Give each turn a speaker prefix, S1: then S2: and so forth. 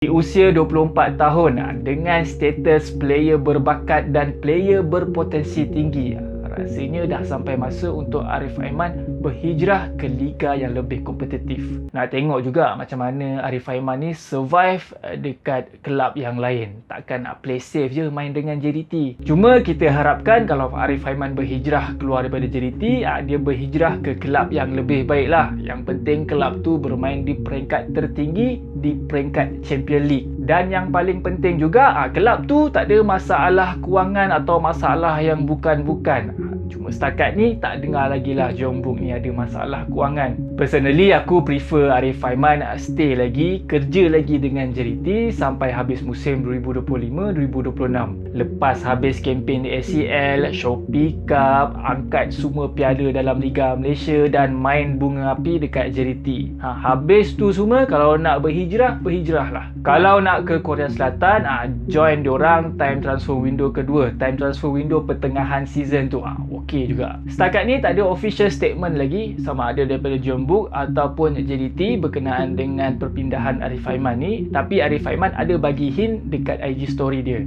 S1: Di usia 24 tahun dengan status player berbakat dan player berpotensi tinggi, rasanya dah sampai masa untuk Arif Aiman berhijrah ke liga yang lebih kompetitif. Nak tengok juga macam mana Arif Aiman ni survive dekat kelab yang lain. Takkan nak play safe je main dengan JDT. Cuma kita harapkan kalau Arif Aiman berhijrah keluar daripada JDT, dia berhijrah ke kelab yang lebih baik lah. Yang penting kelab tu bermain di peringkat tertinggi, di peringkat Champions League. Dan yang paling penting juga, kelab tu tak ada masalah kewangan atau masalah yang bukan-bukan. Cuma setakat ni tak dengar lagi lah Jeonbuk ni ada masalah kewangan. Personally aku prefer Arif Aiman stay lagi, kerja lagi dengan JDT sampai habis musim 2025-2026. Lepas habis kempen di ACL, Shopee Cup, angkat semua piala dalam Liga Malaysia dan main bunga api dekat JDT. Habis tu semua kalau nak berhijrah, berhijrahlah. Kalau nak ke Korea Selatan, join diorang time transfer window kedua, time transfer window pertengahan season tu. Okey juga. Setakat ni tak ada official statement lagi sama ada daripada Jeonbuk ataupun JDT berkenaan dengan perpindahan Arif Aiman ni, tapi Arif Aiman ada bagi hint dekat IG story dia.